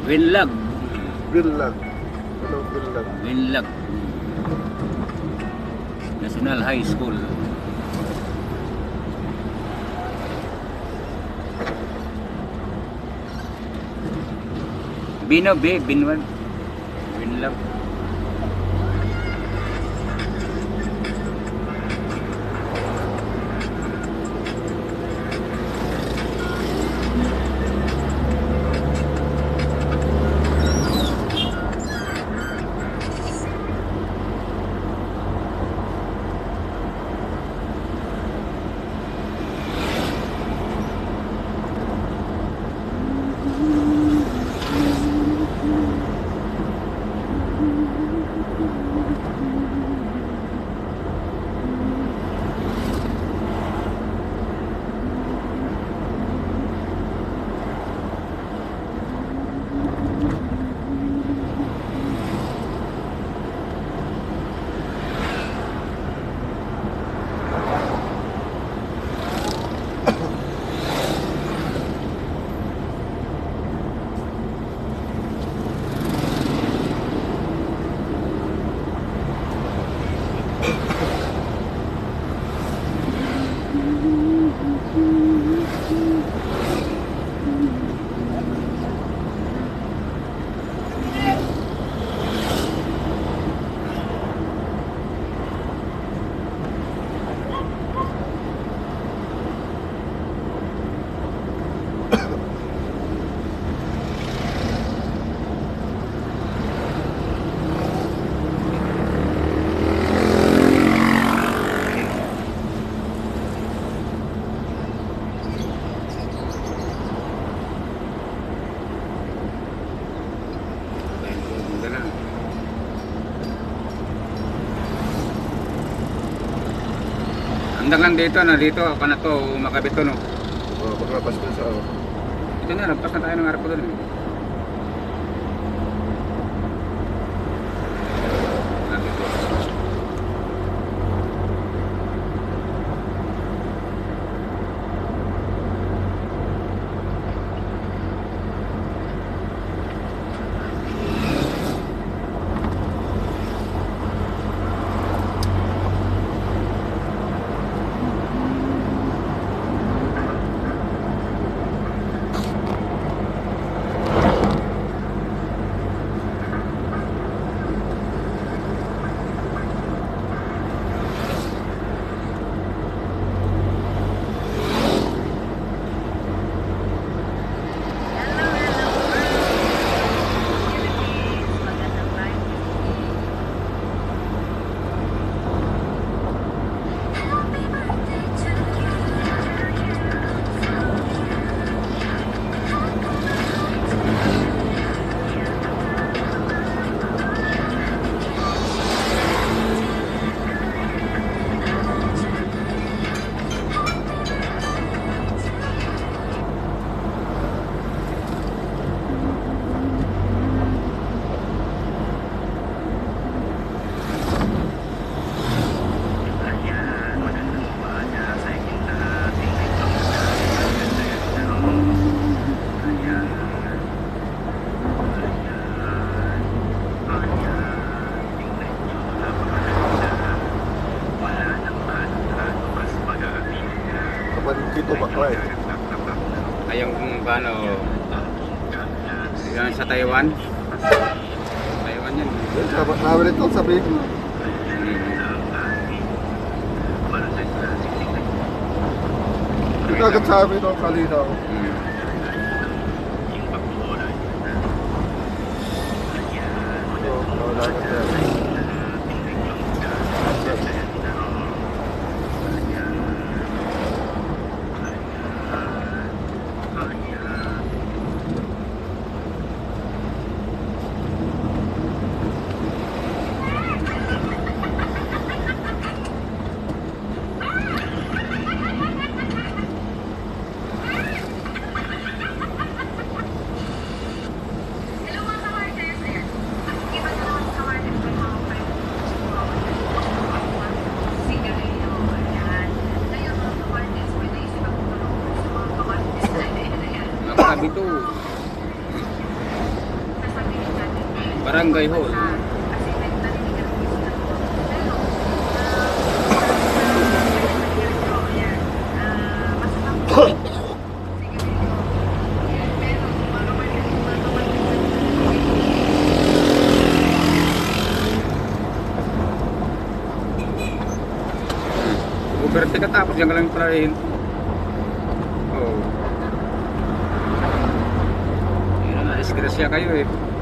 Winlag. Winlag. Anong Winlag? Winlag. National High School. Bino B, Binwan. Winlag. Hanggang lang dito na dito ako na to makabito no. Oh, paglabas ko sa ano. Ito na, nagpas na tayo ng harap ko doon. Dito bakla eh. Ayong kung paano yan sa Taiwan. Taiwan yan. Sabi nito, sabi ko. Hindi agad sabi nito kalinaw. Wala ka dyan. Sabi to. Barangay Hall. Overtake ka tapos yan ka lang parahin. Oh. Yan na, disgrasya kayo eh.